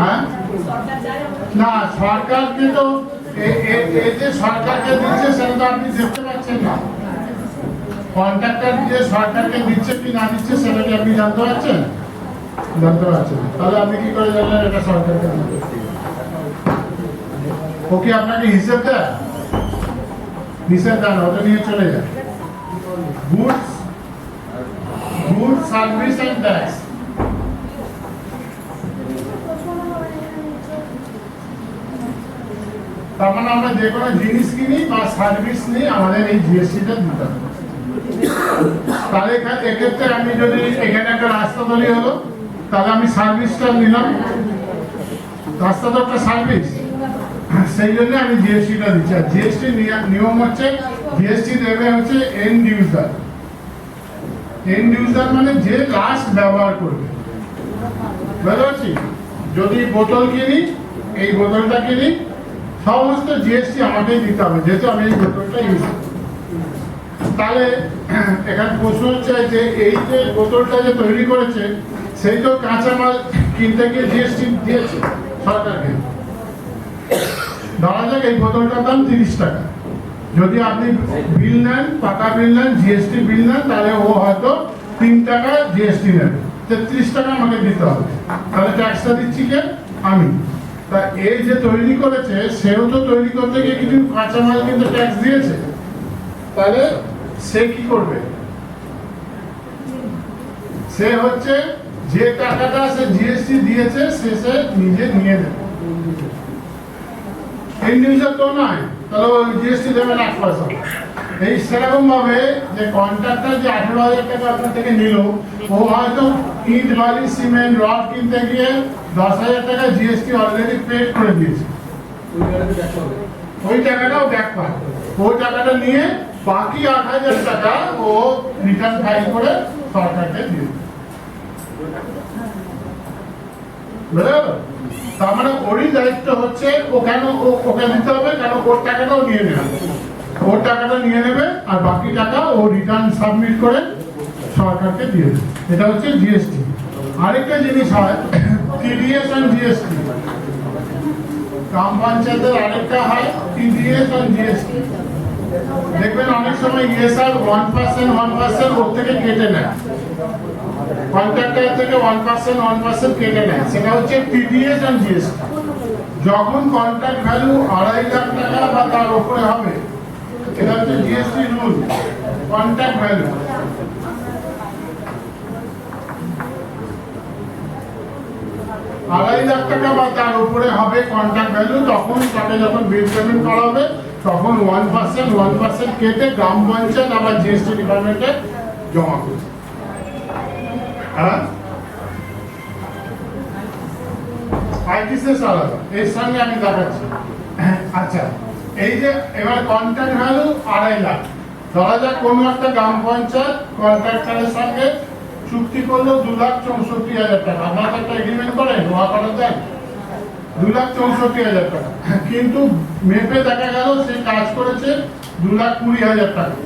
হ্যাঁ না সরকারকে তো এই যে সরকারকে দিচ্ছে সেটা তো আপনি দেখতে পাচ্ছেন না। কন্ট্রাক্টর যে সরকারকে দিচ্ছে কি না দিচ্ছে সেটা কি আপনি জানতে পারছেন? জানতে পারছেন। তাহলে আপনি কি করে জানলেন এটা সরকারকে দিচ্ছে? ও কি আপনাকে হিসেব দেয়? হিসেব দেন, ওটা নিয়ে চলে যায়। Goods service and tax. তার মানে আমরা যে কোনো জিনিস কিনি বা সার্ভিস নিই আমাদের এই জিএসটিটা দিতে হবে। তাহলে এক্ষেত্রে আমি যদি এখানে একটা রাস্তা তৈরি হলো তাহলে আমি সার্ভিসটা নিলাম, রাস্তা তো একটা সার্ভিস, সেই জন্য আমি জিএসটিটা দিচ্ছি। আর জিএসটি নিয়ম হচ্ছে জিএসটি দেবে হচ্ছে এন্ড ইউজার। এন্ড ইউজার মানে যে লাস্ট ব্যবহার করবে। বুঝতে পারছি? যদি বোতল কিনি, এই বোতলটা কিনি, সমস্ত জিএসটি আমাকেই দিতে হবে যেহেতু আমি এই বোতলটা ইউজ করি। তাহলে এখানে প্রশ্ন হচ্ছে যে এই যে বোতলটা যে তৈরি করেছে সেই তো কাঁচামাল কিনতে গিয়ে জিএসটি দিয়েছে সরকারকে। ধরা যাক এই বোতলটার দাম 30 টাকা। যদি আপনি বিল নেন, পাকা বিল নেন, জিএসটি বিল নেন, তাহলে ও হয়তো 3 টাকা জিএসটি নেবে, 33 টাকা আমাকে দিতে হবে। তাহলে ট্যাক্সটা দিচ্ছি কে? আমি। তা এই যে তৈরি করেছে সেও তো তৈরি করতে গিয়ে কিছু কাঁচামাল কিন্তু ট্যাক্স দিয়েছে। তাহলে সে কি করবে? সে হচ্ছে যে টাকাটা সে জিএসটি দিয়েছে সে নিজে নিয়ে নেবে। এন্ড ইউজার তো নয়, তাহলে ওই জিএসটি দেবেন 1%। এই সেরকম ভাবে যে কন্ট্রাক্টর যে 18,000 টাকা আপনার থেকে নিল, ও হয়তো ইট, বালি, সিমেন্ট, রড কিনতে গিয়ে 10,000 টাকা জিএসটি অলরেডি পেড করে দিয়েছে। ওই টাকাটাও ব্যাক পায়। ওই টাকাটা নিয়ে বাকি 8,000 টাকা ও রিটার্ন ফাইল করে সরকারকে দিয়ে দেবে। বুঝতে পারলো? তার মানে ওরই দায়িত্ব হচ্ছে ওকে দিতে হবে, কেন ওর টাকাটাও নিয়ে নেবে। ওর টাকাটা নিয়ে নেবে আর বাকি টাকা ও রিটার্ন সাবমিট করে সরকারকে দিয়ে দেবে। এটা হচ্ছে জিএসটি। আরেকটা জিনিস হয় টিডিএস আর জিএসটি। গ্রাম পঞ্চায়েতের আরেকটা হয় টিডিএস আর জিএসটি। দেখবেন অনেক সময় ইএসআর 1% ওর থেকে কেটে নেয়, কন্ট্রাক্টর থেকে 1% কেটে নেয়। সেটা হচ্ছে টিডিএস আর জিএসটি। যখন কন্ট্রাক্ট ভ্যালু 2.5 লাখ টাকা বা তার উপরে হবে, এটা হচ্ছে GST rule. Contract value 2.5 lakh টাকা বা তার উপরে হবে কন্ট্রাক্ট ভ্যালু, তখন তাকে যখন বিল পেমেন্ট করা হবে তখন 1% কেটে গ্রাম পঞ্চায়েত আবার জিএসটি ডিপার্টমেন্টে জমা করবে। আলাদা এর সঙ্গে আমি দেখাচ্ছি। আচ্ছা, এই যে এবার কন্ট্রাক্ট ভ্যালু 2.5 লাখ। ধরা যাক কোনো একটা গ্রাম পঞ্চায়েত কন্ট্রাক্টরের সঙ্গে চুক্তি করলো 2,64,000 টাকা। আপনারা একটা এগ্রিমেন্ট করেন, ওয়া করা দেন 2,64,000 টাকা, কিন্তু মেপে দেখা গেল সে কাজ করেছে 2,20,000 টাকা।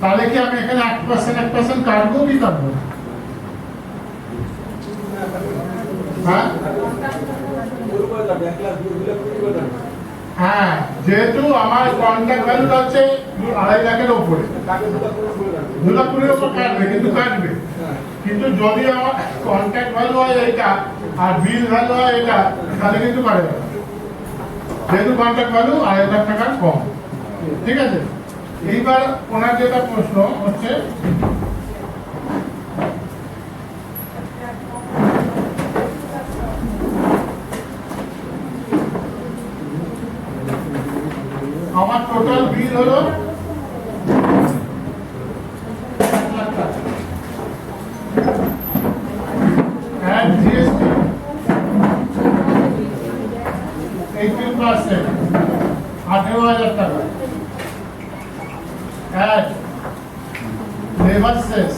তাহলে কি আমি এখানে 1% কাটবো কি কাটবো? হ্যাঁ, যেহেতু আমার কন্ট্রাক্ট ভ্যালুটা হচ্ছে 2.5 লাখের উপরে, 2,20,000 উপর কাটবে, কিন্তু কাটবে। কিন্তু যদি আমার কন্ট্রাক্ট ভ্যালু হয় এইটা আর বিল ভ্যালু হয় এটা, তাহলে কিন্তু কাটবে না, যেহেতু কন্ট্রাক্ট ভ্যালু 2.5 লাখ টাকার কম। ঠিক আছে? এইবার ওনার যেটা প্রশ্ন হচ্ছে আমার টোটাল বিল হলো 1 লাখ টাকা, and GST 18%, 18,000 টাকা, and labor cess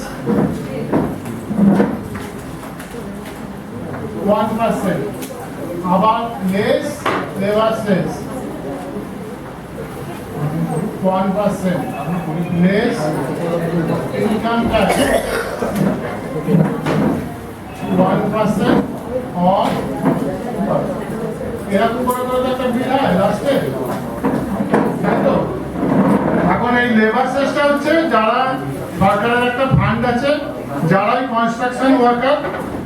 1%, আবার less labor cess 1%, less income tax 1% on construction worker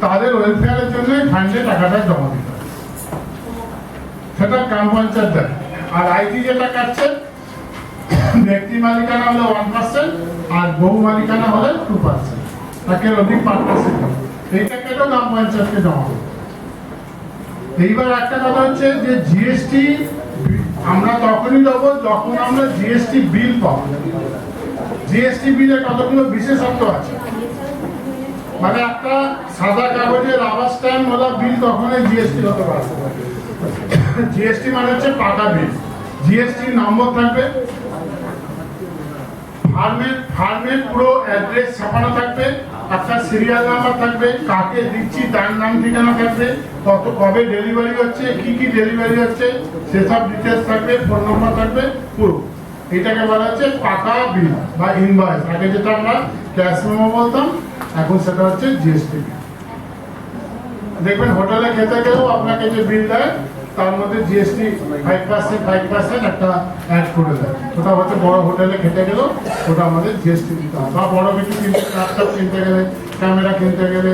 তাদের ওয়েলফেয়ারের জন্য ফান্ডে টাকাটা জমা দিতে হবে, সেটা গ্রাম পঞ্চায়েত দেয়। আর আইটি যেটা কাটছে ব্যক্তি মালিকানা হলে 1% আর বহু মালিকানা হলে 2%, তাকে অধিক পার্টনারশিপ এইটাকে তো গ্রাম পঞ্চায়েতকে জমা দেবে। এইবার একটা কথা হচ্ছে যে জিএসটি আমরা তখনই দেবো যখন আমরা জিএসটি বিল পাবো। জিএসটি বিলে কতগুলো বিশেষত্ব আছে, মানে একটা সাদা কাগজে রাবার স্ট্যাম্প ওলা বিল তখনই জিএসটি হতে পারে। জিএসটি মানে হচ্ছে পাকা বিল, জিএসটি নম্বর থাকবে, ফার্মের পুরো অ্যাড্রেস ছাপানো থাকবে, একটা সিরিয়াল নাম্বার থাকবে, কাকে দিচ্ছি তার নাম ঠিকানা থাকবে, কত কবে ডেলিভারি হচ্ছে, কি কি ডেলিভারি হচ্ছে সেসব ডিটেলস থাকবে, ফোন নাম্বার থাকবে পুরো। এটাকে বলা হচ্ছে পাকা বিল বা ইনভয়েস। আগে যেটা আমরা ক্যাশ মেমো বলতাম, এখন সেটা হচ্ছে জিএসটি বিল। দেখবেন হোটেলে খেতে গেলেও আপনাকে যে বিল দেয় তার মধ্যে জিএসটি 5% একটা অ্যাড করে দেয়। ওটা হচ্ছে বড় হোটেলে খেতে গেলেও ওটা আমাদের জিএসটি দিতে হয়, বা বড় কিছু কিনতে, ল্যাপটপ কিনতে গেলে, ক্যামেরা কিনতে গেলে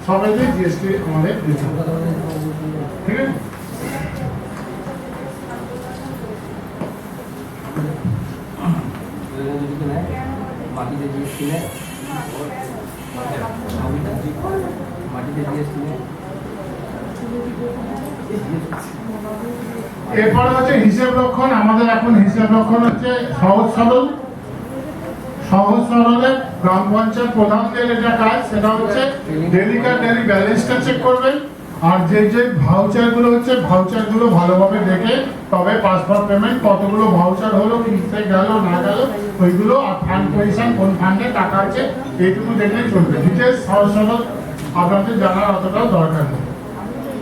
সবাইতে জিএসটি আমাদের দিতে হবে। ঠিক আছে? মাটিতে জিএসটি নেয়, মাটিতে জিএসটি নেয়। এরপরে হচ্ছে হিসাব রক্ষণ। আমাদের এখন হিসাব রক্ষণ হচ্ছে সহজ সরলে গ্রাম পঞ্চায়েত প্রধানদের এটা কাজ, সেটা হচ্ছে ডেলিকার ডেলি ব্যালেন্সটা চেক করবেন। আর যে যে ভাউচার গুলো হচ্ছে ভাউচার গুলো ভালোভাবে দেখে তবে পাসপোর্ট পেমেন্ট কতগুলো ভাউচার হলো, কিনতে গেল না গেল ওইগুলো, আর ফান্ড পজিশন কোন ফান্ডে টাকা আছে এইটুকু দেখলেই চলবে। ডিটেলস সহজ আপনাদের জানার অতটাও দরকার নেই।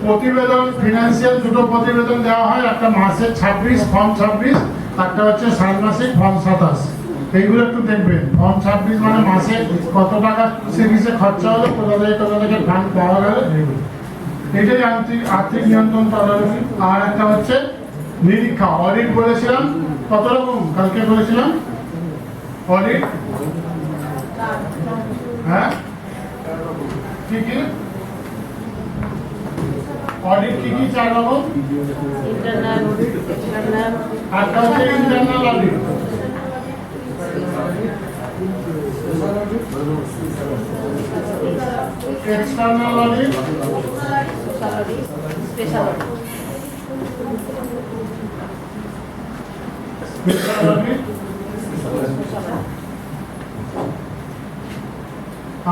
প্রতিবেদন ফিনান্সিয়াল দুটো প্রতিবেদন দেওয়া হয়, একটা মাসের 26 ফর্ম 26, একটা হচ্ছে ষান্মাসিক ফর্ম 27। এইগুলো একটু দেখবেন। ফর্ম 26 মানে মাসে কত টাকা সিরিজে খরচা হলো, কোথা থেকে ফান্ড পাওয়া গেল, এইগুলো। এটাই আর্থিক নিয়ন্ত্রণ তদারকি। আর একটা হচ্ছে নিরীক্ষা, অডিট বলেছিলাম কত রকম, কালকে বলেছিলাম অডিট। হ্যাঁ কি কি অডিট কি কি? 4 রকম। একটা হচ্ছে internal audit, external audit, special audit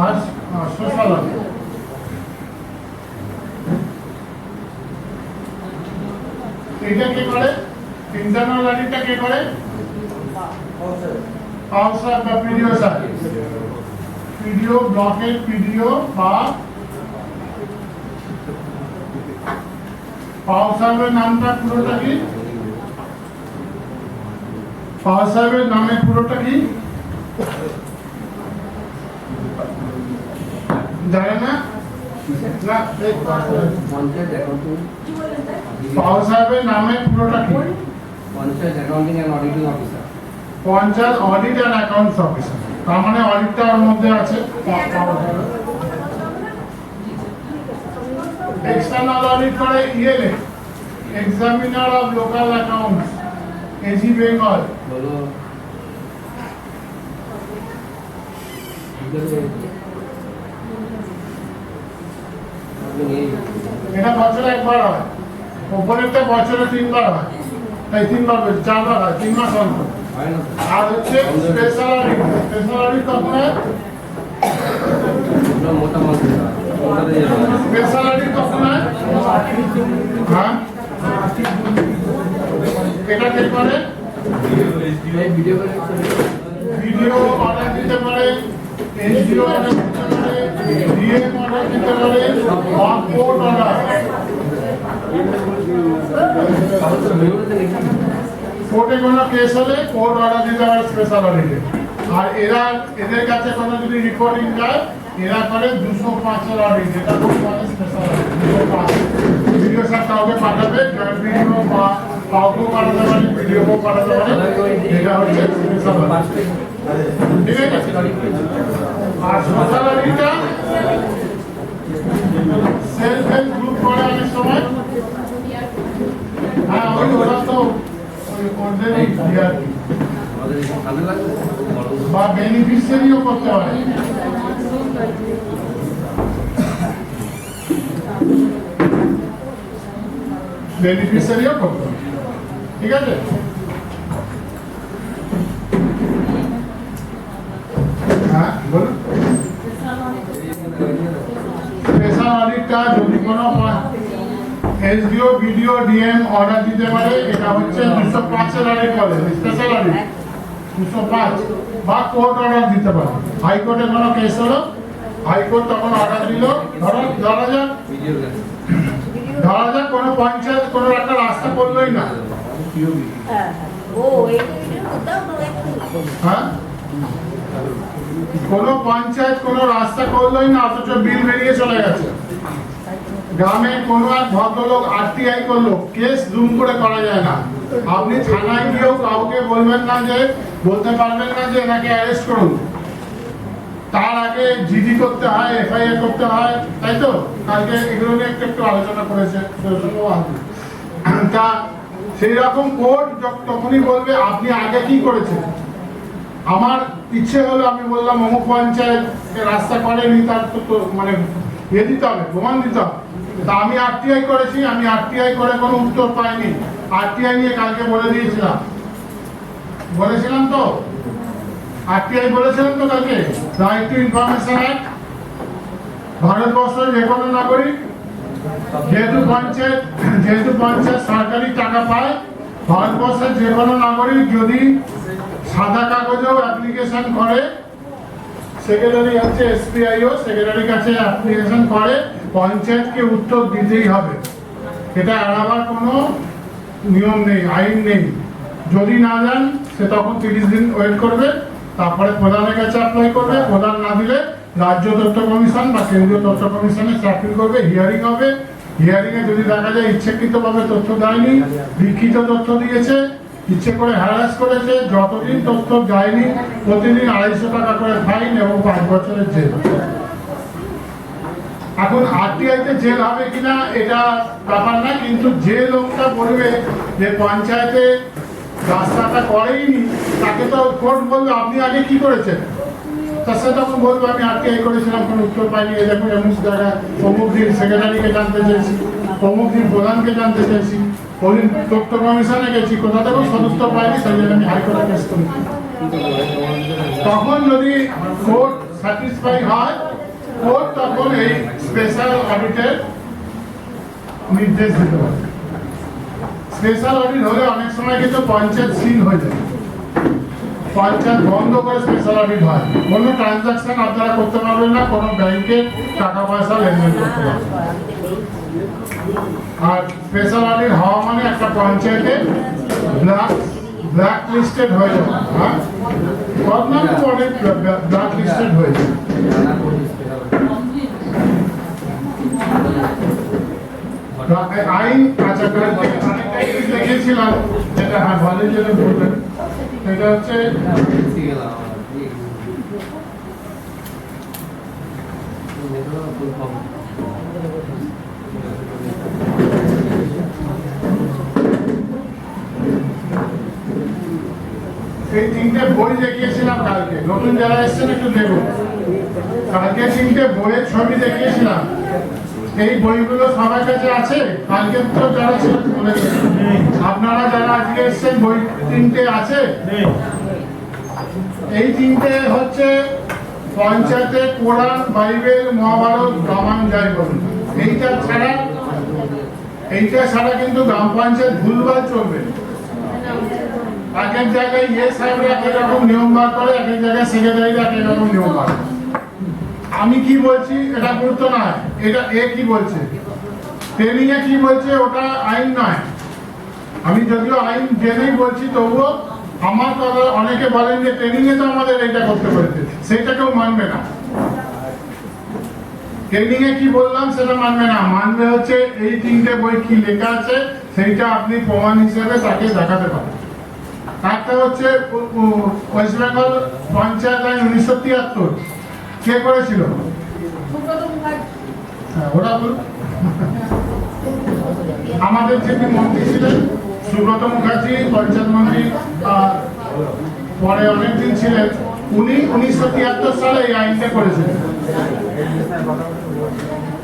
আর সোশ্যাল অডিট। এটা কে করে? ইন্টারনাল অডিটটা কে করে? কাউন্সিলর বা পিডিও স্যার। পিডিও ব্লকের পিডিও বা পাওয়ার সাহেবের নামটা পুরোটা কি? পাওয়ার সাহেবের নামে পুরোটা কি জানে না? পাওয়ার সাহেবের নামে পুরোটা কি? Panchayat accounting and auditing officer. Panchayat audit and accounts officer, তার মানে অডিটটা ওর মধ্যে আছে। এক্সটার্নাল অডিট করে ELA, examiner of local accounts, AG Bengal. বলো এটা বছরে একবার হয়, ওপরেরটা বছরে 3 বার হয়, তাই 3 বার 4 বার হয়, 3 মাস অন্তর। আর হচ্ছে স্পেশাল অডিট। স্পেশাল অডিট কখন হয়? স্পেশাল অডিট কখন হয়? হ্যাঁ, এটা কে করে? ভিডিও অর্ডার দিতে পারে, এনজিও অর্ডার দিতে পারে, ডিএম অর্ডার দিতে পারে, কোর্ট অর্ডার। কোর্টে কোনো কেস হলে কোর্ট অর্ডার দিতে পারে স্পেশাল অডিটে। আর এদের কাছে কোনো যদি রিপোর্টিং যায়, এরা করে 205-এর অডিট, যেটা খুব মানে স্পেশাল অডিট। 205 ভিডিও স্যার কাউকে পাঠাবে, জয়েন্ট ভিডিও বা কাউকেও পাঠাতে পারে, ভিডিওকেও পাঠাতে পারে, এটা হচ্ছে স্পেশাল অডিট। ঠিক আছে? আর সোশ্যাল অডিটটা সেলফ হেল্প গ্রুপ করে অনেক সময়। হ্যাঁ, ওরা তো ওদেরই আর কি, আমাদের ভালো লাগবে বা বেনিফিশিয়ারিও করতে পারে। বেনিফিশিয়ারিও করতে পারে, ঠিক আছে। হ্যাঁ বলুন। স্পেশাল অডিটটা যদি কোনো এসডিও ভিডিও ডিএম অর্ডার দিতে পারে, এটা হচ্ছে 205 অডিট বলে, স্পেশাল অডিট 205, বা কোর্ট অর্ডার দিতে পারে। হাইকোর্টে কোনো কেস হলো, হাইকোর্ট তখন অর্ডার দিল, ধরা যাক কোনো পঞ্চায়েত কোনো একটা রাস্তা করলোই না, হ্যাঁ, কোনো পঞ্চায়েত কোনো রাস্তা করলোই না, অথচ বিল বেরিয়ে চলে গেছে। গ্রামে কোনো এক ভদ্রলোক আরটিআই করলো, কেস জুম করে করা যায় না। আপনি থানায় গিয়েও কাউকে বলবেন না, যে বলতে পারবেন না যে এনাকে অ্যারেস্ট করুন, তার আগে জিডি করতে হয়, এফআইআর করতে হয়, তাই তো। কালকে এগুলো নিয়ে একটু আলোচনা করেছে তা সেই রকম কোর্ট তখনই বলবে আপনি আগে কি করেছেন। আমার ইচ্ছে হলো, আমি বললাম অমুক পঞ্চায়েত রাস্তা করেনি, তার তো মানে ইয়ে দিতে হবে, প্রমাণ দিতে হবে। তা আমি আরটিআই করেছি, আমি আরটিআই করে কোনো উত্তর পাইনি। আরটিআই নিয়ে কালকে বলেছিলাম তো, আরটিআই বলেছিলাম তো কালকে, রাইট টু ইনফরমেশন অ্যাক্ট। ভারতবর্ষের যে কোনো নাগরিক যেহেতু পঞ্চায়েত সরকারি টাকা পায়, ভারতবর্ষের যে কোনো নাগরিক যদি সাদা কাগজেও অ্যাপ্লিকেশন করে, সেক্রেটারি হচ্ছে এসপিআইও, সেক্রেটারির কাছে অ্যাপ্লিকেশন করে, পঞ্চায়েতকে উত্তর দিতেই হবে। এটা এড়াবার কোনো নিয়ম নেই, আইন নেই। যদি না যান, সে তখন 30 দিন ওয়েট করবে, তারপরে প্রধানের কাছে অ্যাপ্লাই করবে। প্রধান না দিলে রাজ্য তথ্য কমিশন বা কেন্দ্রীয় তথ্য কমিশনে অ্যাপিল করবে, হিয়ারিং হবে। হিয়ারিংয়ে যদি দেখা যায় ইচ্ছাকৃতভাবে তথ্য দেয়নি, লিখিত তথ্য দিয়েছে, ইচ্ছে করে হ্যারাস করেছে, যতদিন তথ্য যায়নি প্রতিদিন 250 টাকা করে ফাইন এবং 5 বছরের জেল। এখন আরটিআইতে জেল হবে কিনা এটা ব্যাপার না, কিন্তু যে লোকটা বলবে যে পঞ্চায়েতে রাস্তাটা করেইনি, তাকে তো কোর্ট বলবে আপনি আগে কি করেছেন। তার সাথে তখন বলবো আমি আরটিআই করেছিলাম, কোনো উত্তর পাইনি, এই দেখুন এমন জায়গায় অমুক দিন সেক্রেটারিকে জানতে চেয়েছি, অমুক দিন প্রধানকে জানতে চেয়েছি, ওদিন তথ্য কমিশনে গেছি, কোথা থেকেও সদুত্তর পাইনি, সেই জন্য আমি হাইকোর্টে কেস করি। তখন যদি কোর্ট স্যাটিসফাই হয়, কোর্ট তখন এই স্পেশাল অডিটের নির্দেশ দিতে পারে। স্পেশাল অডিট হলে অনেক সময় কিন্তু পঞ্চায়েত সিল হয়ে যায়, পঞ্চায়েত বন্ধ করে স্পেশাল অডিট হয়। কোনো ট্রানজাকশন আপনারা করতে পারবেন না, কোনো ব্যাংকে টাকা পয়সা লেনদেন করতে পারবেন। আর স্পেশাল অডিট হওয়া মানে একটা পঞ্চায়েতে ব্ল্যাক লিস্টেড হয়ে যাবে। হ্যাঁ, অনেক ব্ল্যাক লিস্টেড হয়ে যাবে। আইন আচ্ছা দেখেছিলাম, যেটা হ্যাঁ ভালো যেটা বলবেন, সেটা হচ্ছে এই 3টে বই দেখিয়েছিলাম কালকে, নতুন যারা এসছেন একটু দেখুন। কালকে 3টে বইয়ের ছবি দেখিয়েছিলাম, এই বইগুলো সবার কাছে আছে? কালকে তো যারা ছিলেন বলে আপনারা যারা আজকে এসছেন, বই 3টে আছে? এই 3টে হচ্ছে পঞ্চায়েতে কোরআন, বাইবেল, মহাভারত, রামায়ণ যাই বলুন। এইটা ছাড়া কিন্তু গ্রাম পঞ্চায়েত ভুলভাল চলবে। এক এক জায়গায় সাহেবরা এক রকম নিয়ম বার করে, এক এক জায়গায় সেক্রেটারিরা এক রকম নিয়ম বার করে। আমি কি বলছি এটা গুরুত্ব নয়, এটা কি বলছে, ট্রেনিং এ কি বলছে ওটা আইন নয়। আমি যদিও আইন জেনেই বলছি, তবুও আমার কথা অনেকে বলেন যে ট্রেনিং এ তো আমাদের এটা করতে বলেছে, সেটা কেউ মানবে না। ট্রেনিং এ কি বললাম সেটা মানবে না, মানবে হচ্ছে এই 3টে বই কি লেখা আছে সেইটা আপনি প্রমাণ হিসেবে তাকে দেখাতে পারেন। একটা হচ্ছে ওয়েস্ট বেঙ্গল পঞ্চায়েত আইন 1973, কে করেছিল? হ্যাঁ, ওরা বলুন। আমাদের যিনি মন্ত্রী ছিলেন সুব্রত মুখার্জি, পঞ্চায়েত মন্ত্রী, পরে অনেকদিন ছিলেন, উনি 1973 সালে এই আইনটা করেছিলেন।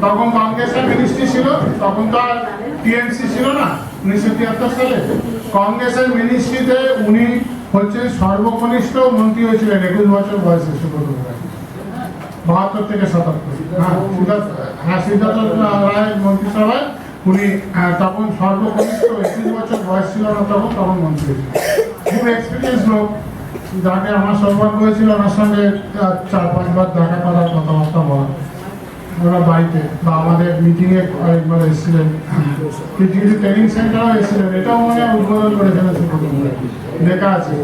তখন কংগ্রেসের মিনিস্ট্রি ছিল, তখন তো আর টিএমসি ছিল না। 1973 সালে কংগ্রেসের মিনিস্ট্রিতে উনি হচ্ছেন সর্বকনিষ্ঠ মন্ত্রী হয়েছিলেন, 21 বছর বয়সে সুব্রত মুখার্জি, 72 থেকে 77। সিদ্ধার্থ রায়ের মন্ত্রিসভায় উনি তখন সর্বকনিষ্ঠ, 21 বছর বয়স ছিল না তখন মন্ত্রী হয়েছিলেন। খুব এক্সপিরিয়েন্স লোক, যাকে আমার সৌভাগ্য হয়েছিল ওনার সঙ্গে 4-5 বার দেখা করার, কথাবার্তা বলা। ওরা বাড়িতে বা আমাদের মিটিংয়ে কয়েকবার এসেছিলেন, কিছু কিছু ট্রেনিং সেন্টারও এসেছিলেন। এটাও মনে হয় উদ্বোধন করেছেন, দেখা আছে।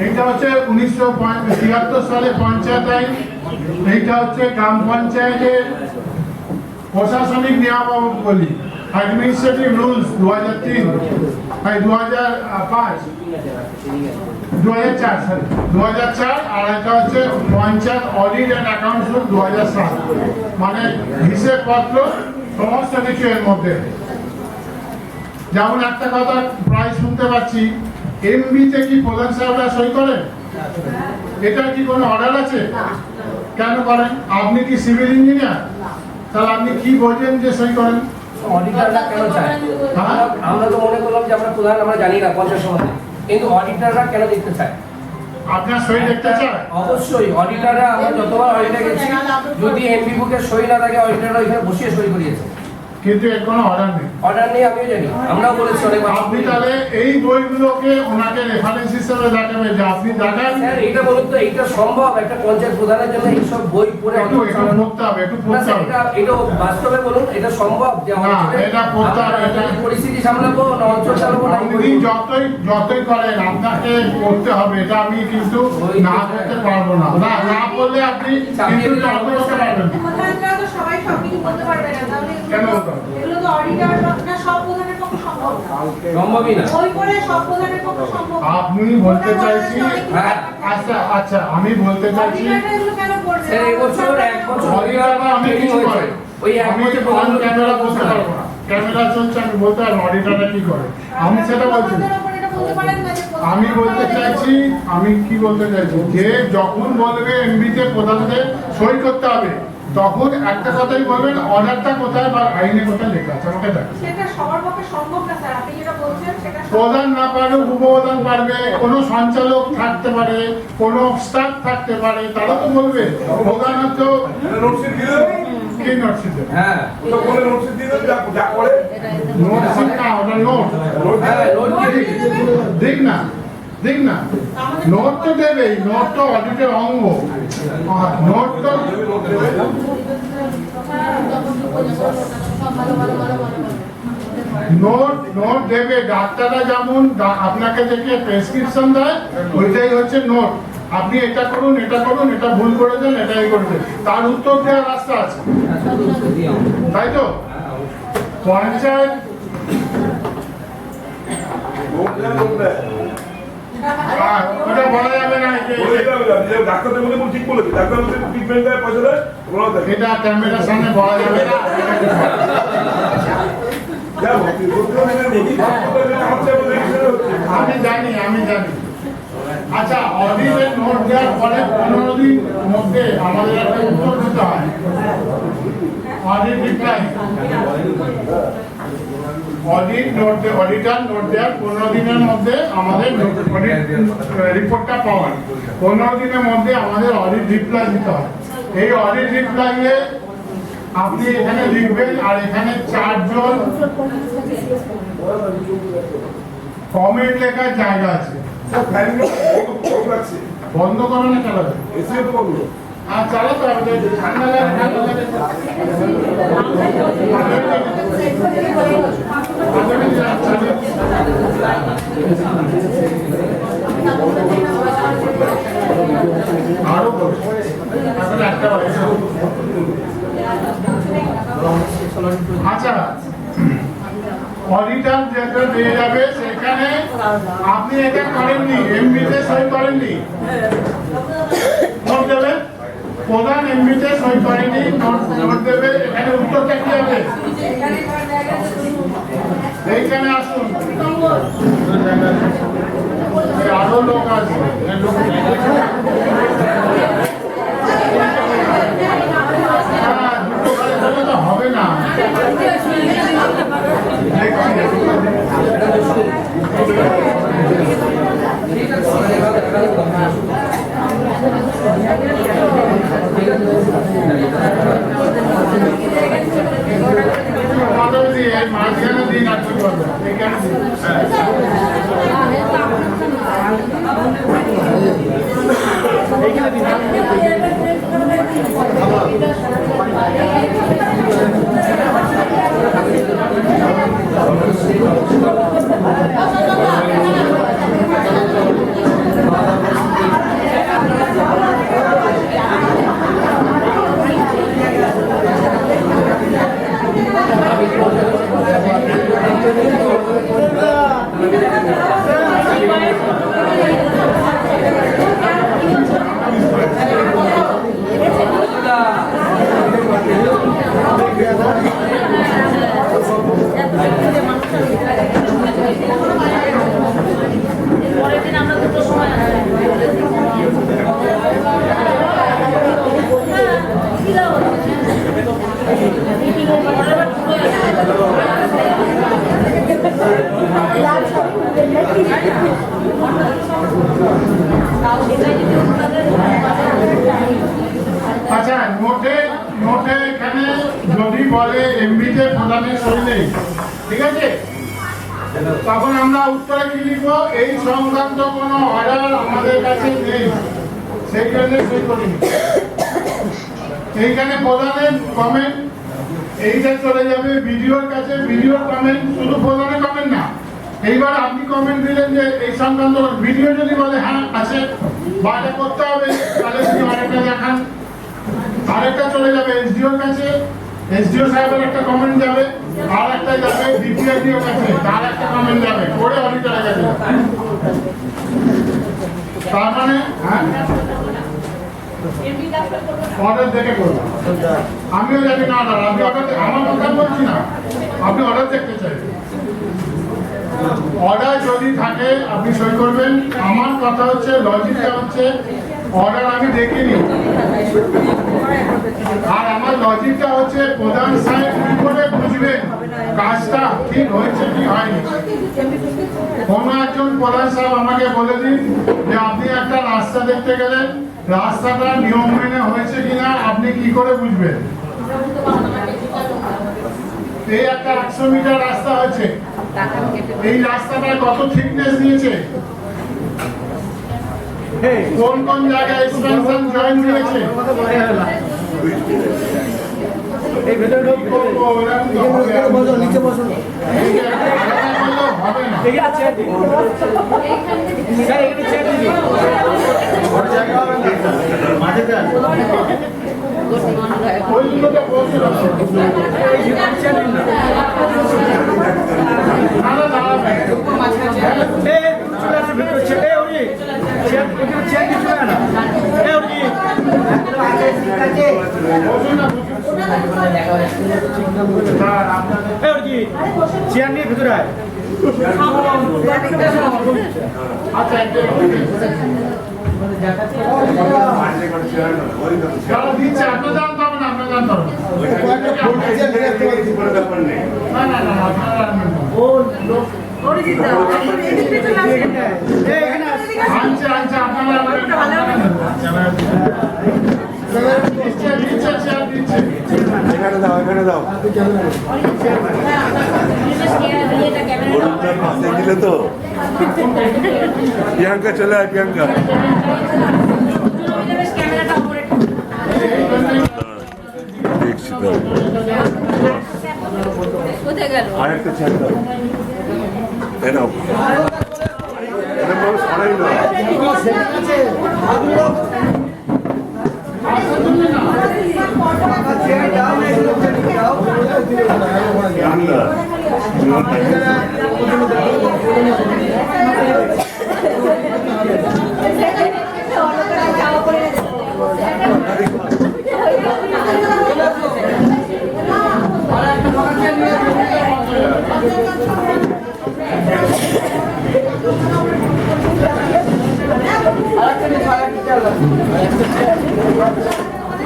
এইটা হচ্ছে 1973 সালে পঞ্চায়েত আইন। এইটা হচ্ছে গ্রাম পঞ্চায়েতের প্রশাসনিক নিয়মাবলী, অ্যাডমিনিস্ট্রেটিভ রুলস 2003, 2004, আর এটা হচ্ছে panchayat audit and accounts rule 2007। মানে হিসেব পত্র সমস্ত কিছু এর মধ্যে। যেমন একটা কথা প্রায় শুনতে পাচ্ছি, এমবিতে কি প্রধান সাহেবরা সই করেন? এটা কি কোনো অর্ডার আছে? কেন করেন? আপনি কি সিভিল ইঞ্জিনিয়ার? তাহলে আপনি কি বোঝেন যে সই করেন? অডিটররা কেন চায়? আমরা তো মনে করলাম যে আমরা প্রধান, আমরা জানি না পঞ্চায়েত সমিতি, কিন্তু অডিটররা কেন দেখতে চায়? আপনার সই দেখতে চায়? অবশ্যই অডিটররা, আমরা যতবার অডিটে গেছি, যদি এমপি বুকের সই না থাকে, অডিটররা এখানে বসিয়ে সই করিয়েছে। কিন্তু এর কোনো অর্ডার নেই। অর্ডার নেই, আমিও জানি, আমরাও বলেছি অনেক। আপনি তাহলে এই বইগুলোকে ওনাকে রেফারেন্স হিসেবে দেখাবে যে আপনি দেখান। স্যার এটা বলুন তো, এইটা সম্ভব একটা পঞ্চায়েত প্রধানের জন্য এইসব বই পড়ে একটু পড়তে হবে, একটু পড়তে হবে। এটা বাস্তবে বলুন, এটা সম্ভব যে এটা পড়তে হবে, এটা পরিস্থিতি সামলাবো না অঞ্চল চালাবো না? আপনি যতই করেন আপনাকে করতে হবে, এটা আমি কিন্তু না করতে পারবো না। না করলে আপনি কিন্তু তর্ক করতে পারবেন না। সবাই সবকিছু বলতে পারবে না, তাহলে কেন? এগুলো তো অডিটর না, সব প্রধানের পক্ষে সম্ভব না। সম্ভবই না। ওই করে সব প্রধানের পক্ষে সম্ভব না। আপনি বলতে চাইছি, হ্যাঁ আচ্ছা আমি বলতে চাইছি, অডিটররা এগুলো কেন করবে? স্যার এবছর 1 বছর অডিটররা আমি কিছু করে, ওই এক আমি বছর প্রধান ক্যামেরা বলতে পারবো না। ক্যামেরা চলছে, আমি বলতে পারবো অডিটররা কি করে, আমি সেটা বলছি। প্রধানের উপর এটা বলতে পারেন না যে প্রধান আমি বলতে চাইছি, আমি কি বলতে চাইছি, যে যখন বলবে এমবিতে প্রধানদের সই করতে হবে, তখন একটা কথাই বলবেন, অর্ডারটা কোথায় বা আইনে কোথায় লেখা আছে আমাকে দেখ। সেটা সবার পক্ষে সম্ভব না স্যার, আপনি যেটা বলছেন সেটা প্রধান না পারবে, উপপ্রধান পারবে, কোনো সঞ্চালক থাকতে পারে, কোনো স্টাফ থাকতে পারে, তারা তো বলবে। প্রধানত নোটশিট দিলে কি নোটশিট? হ্যাঁ ওটা বলে নোটশিট দিলে যা করে নোটশিট না, ওটা নোট। হ্যাঁ নোট দিয়ে দেখ না, দেখ না, নোট তো দেবেই, নোট তো অডিটের অঙ্গ। নোট তো নোট দেবে। ডাক্তাররা যেমন আপনাকে দেখে প্রেসক্রিপশন দেয়, ওইটাই হচ্ছে নোট। আপনি এটা করুন, এটা করুন, এটা ভুল করেছেন, এটাই করবেন, তার উত্তর দেওয়ার রাস্তা আছে, তাই তো? পঞ্চায়েত ওটা বলা যাবে না। ডাক্তারদের মধ্যে ঠিক বলেছে, ডাক্তার ট্রিটমেন্ট দেয়, পয়সা দেয়, এটা ক্যামেরার সামনে বলা যাবে না। আমি জানি। আচ্ছা, অডিটের নোট দেওয়ার পরে 15 দিন মধ্যে আমাদের একটা উত্তর দিতে হয়, অডিট রিপ্লাই। অডিটর নোট দেওয়ার 15 দিনের মধ্যে আমাদের রিপোর্টটা পাওয়ার 15 দিনের মধ্যে আমাদের অডিট রিপ্লাই দিতে হয়। এই অডিট রিপ্লাইয়ে আপনি এখানে লিখবেন, আর এখানে 4 জন কমেন্ট লেখার জায়গা আছে। বন্ধ করো না, চালাবে। আর চালাতে হবে, ঠান্ডা লাগে। আরো এখন একটা আচ্ছা, অডিটর যেটা দিয়ে যাবে সেখানে আপনি এটা করেননি, এমবিতে সই করেননি, নোট দেবেন। প্রধান এমবিতে সই করেনি, নোট দেবে, এখানে উত্তরটা কি হবে? এইখানে আসুন, আরো লোক আছে। হ্যাঁ, দুটো করে বলে তো হবে না। মাঝখানে দিন আর কি করবে? এইখানে দিন। পরের দিন আমরা দুটো সময় আচ্ছা, নোটে এখানে যদি বলে এমবিতে প্রধানের সই নেই, ঠিক আছে, তখন আমরা উত্তরে কি লিখবো? এই সংক্রান্ত কোনো অর্ডার আমাদের কাছে নেই, সেই জন্য সই করিনি। এইখানে প্রধানের কমেন্ট এইটা চলে যাবে ভিডিওর কাছে, ভিডিওর কমেন্ট শুধু প্রধানের কমেন্ট না। এইবার আপনি কমেন্ট দিলেন যে এই সংক্রান্ত ভিডিও যদি বলে হ্যাঁ আছে বা এটা করতে হবে, তাহলে তিনি আরেকটা দেখান, আরেকটা চলে যাবে এসডিওর কাছে, এসডিও সাহেবের একটা কমেন্ট যাবে, আর একটা যাবে ডিপিআরডিও কাছে, তার একটা কমেন্ট যাবে, পরে অডিটরের কাছে। তার মানে হ্যাঁ অর্ডার দেখে করবো। আমিও জানি না অর্ডার, আপনি অর্ডার, আমার কথা বলছি না, আপনি অর্ডার দেখতে চাইবেন। অর্ডার যদি থাকে আপনি সই করবেন। আমার কথা হচ্ছে, লজিকটা হচ্ছে অর্ডার আমি দেখিনি, আর আমার লজিকটা হচ্ছে প্রধান সাহেব কি করে বুঝবেন কাজটা ঠিক হয়েছে কি হয়নি। কোনো একজন প্রধান সাহেব আমাকে বলে দিন যে আপনি একটা রাস্তা দেখতে গেলেন, রাস্তাটা নিয়ম মেনে হয়েছে কিনা আপনি কি করে বুঝবেন? এই একটা 100 মিটার রাস্তা হয়েছে, এই রাস্তাটা কত থিকনেস দিয়েছে, কোন কোন জায়গায় এক্সপেনশন জয়েন দিয়েছে, এই ভেতরে ঢোক করবো এরকম তো হবে না। বসো নিচে বসো হবে না। এই আছে স্যার এখানে চেয়ার দিবি ওইগুলোতে বসে রাখো। দাঁড়া, দাঁড়াবে। এই চলে আসো ভেতরে চেয়ার এই ওই চেয়ার ওখানে চেয়ার দিতে হবে না এই ওই বসুন না, বসুন। স্যার, আপনাদের এই ওই চেয়ার নিয়ে ভেতরে আয় আচ্ছা, যারা দিচ্ছে আপনার জানতে হবে না, আপনার জানতে হবে না। না, না, না, আপনারা আনবেন না। আনছে, আপনারা আনবেন না। দিচ্ছে, চেয়ার দিচ্ছে। এখানে দাও গরুটার পাশে দিলে তো প্রিয়াঙ্কা চলে আয় প্রিয়াঙ্কা দেখছি তো কোথায় গেল? আরেকটা ছেড়ে দাও এনাও এটা মানুষ সরাই না যাওয়া করে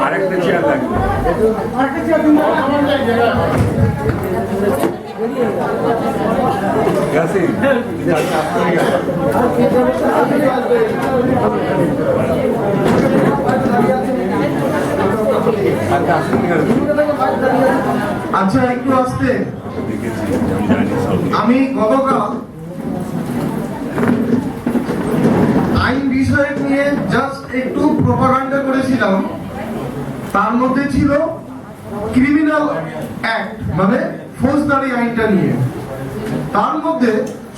আরেকটা চেয়ার লাগবে। গেছে আচ্ছা একটু আসতে, দেখেছি, আমি জানি সব। আমি গতকাল আইন বিষয় নিয়ে জাস্ট একটু প্রপাগান্ডা করেছিলাম। তার মধ্যে ছিল ক্রিমিনাল অ্যাক্ট মানে ফৌজদারি আইনটা নিয়ে। তার মধ্যে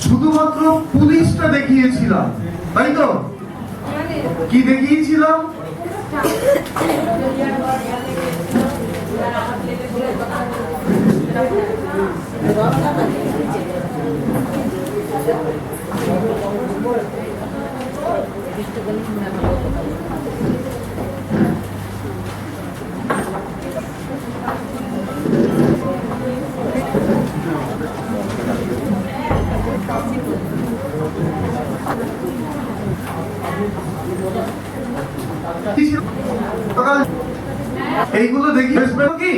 শুধুমাত্র পুলিশটা দেখিয়েছিলাম, তাই তো? কি দেখিয়েছিলাম? এইগুলো দেখি কি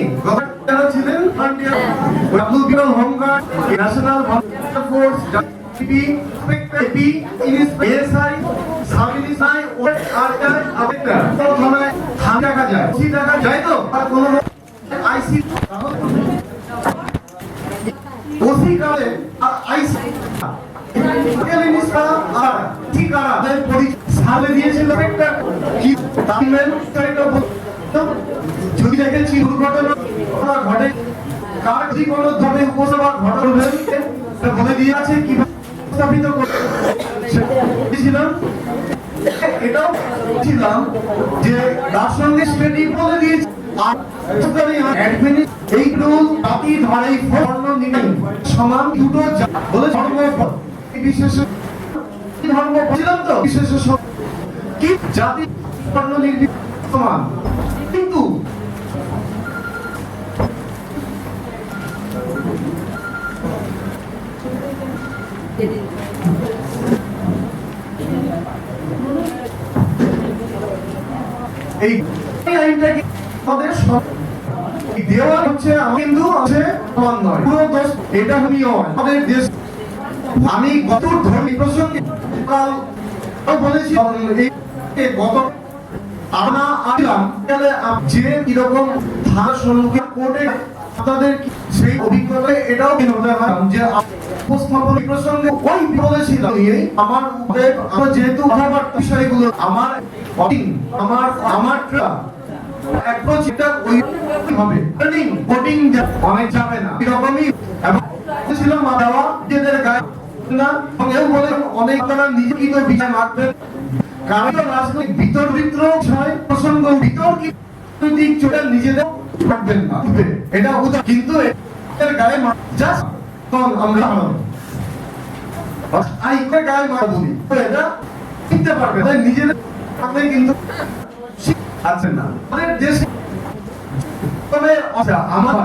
যারা ছিলেন WBL home guard, national force, GP, AP, SI, সাবিনিসাই ও আরআই আপেক্ষা থানায় দেখা যায়, দেখা যায় তো? আর কোন আইসি ওসি কালে আর আইসি সালে দিয়েছিল একটা কি যদি দেখেছি দুর্ঘটনা ঘটে কার যে কোনো ধরনের উপসভা ঘটনা বলে দিয়ে আছে কি স্থাপিত করেছিলাম। এটাও ছিলাম যে তার সঙ্গে স্টেডি বলে দিয়েছি এই রুল জাতি ধরে বর্ণ নিয়ে সমান দুটো বলে ধর্ম বিশেষ ধর্ম ছিলাম তো বিশেষ কি জাতি বর্ণ নির্বিশেষে সমান, কিন্তু এই আইনটাকে আমাদের দেওয়া হচ্ছে কিন্তু আছে সমান নয়, পুরো দোষ এটা নিয়ে আমাদের দেশ। আমি গত ধর্মী প্রসঙ্গে বলেছি গত আমরা আসলাম যে কিরকম ধার সম্মুখীন কোর্টে আপনাদের সেই অভিজ্ঞতা এটাও যে উপস্থাপন প্রসঙ্গে ওই বলেছিলাম আমার যেহেতু বিষয়গুলো আমার অ্যাপ্রোচ এটা ওই হবে কোডিং অনেক যাবে না এরকমই ছিলাম দেওয়া নিজেদের গায়ে না এও বলে অনেক তারা নিজে কি তো বিচার মারবেন কারণ রাজনৈতিক বিতর্কিত বিষয় প্রসঙ্গ বিতর্কিত চোখে নিজেদের রাখবেন না এটা কিন্তু এর গায়ে জাস্ট আমরা আইনের গায়ে মারা বলি এটা শিখতে পারবে তাই নিজেদের আপনি কিন্তু আছেন না আমাদের দেশে তবে আমার